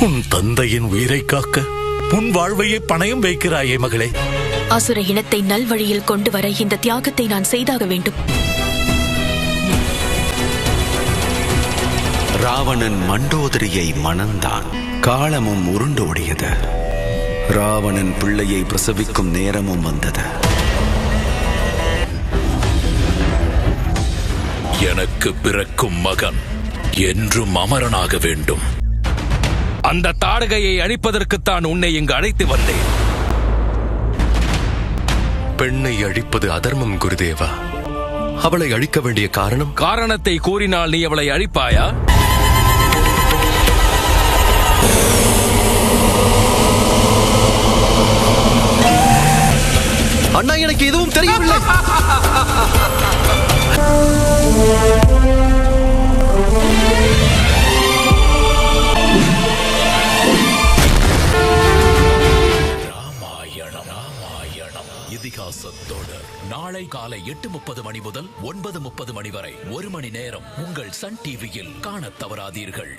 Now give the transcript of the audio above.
உன் தந்தையின் உயிரை காக்க உன் வாழ்வையை பணயம் வைக்கிறாயே மகளே. அசுர இனத்தை நல்வழியில் கொண்டு வர இந்த தியாகத்தை நான் செய்தாக வேண்டும். ராவணன் மண்டோதரியை மணந்தான். காலமும் உருண்டு ஓடியது. ராவணன் பிள்ளையை பிரசவிக்கும் நேரமும் வந்தது. எனக்கு பிறக்கும் மகன் என்றும் அமரனாக வேண்டும். அந்த தாடகையை அழிப்பதற்குத்தான் உன்னை இங்கு அழைத்து வந்தேன். பெண்ணை அழிப்பது அதர்மம் குருதேவா. அவளை அழிக்க வேண்டிய காரணத்தை கூறினால் நீ அவளை அழிப்பாயா? அண்ணா, எனக்கு எதுவும் தெரியவில்லை. இதிகாசத்தோடு நாளை காலை 8:30 மணி முதல் 9:30 மணி வரை 1 மணி நேரம் உங்கள் சன் டிவியில் காணத் தவறாதீர்கள்.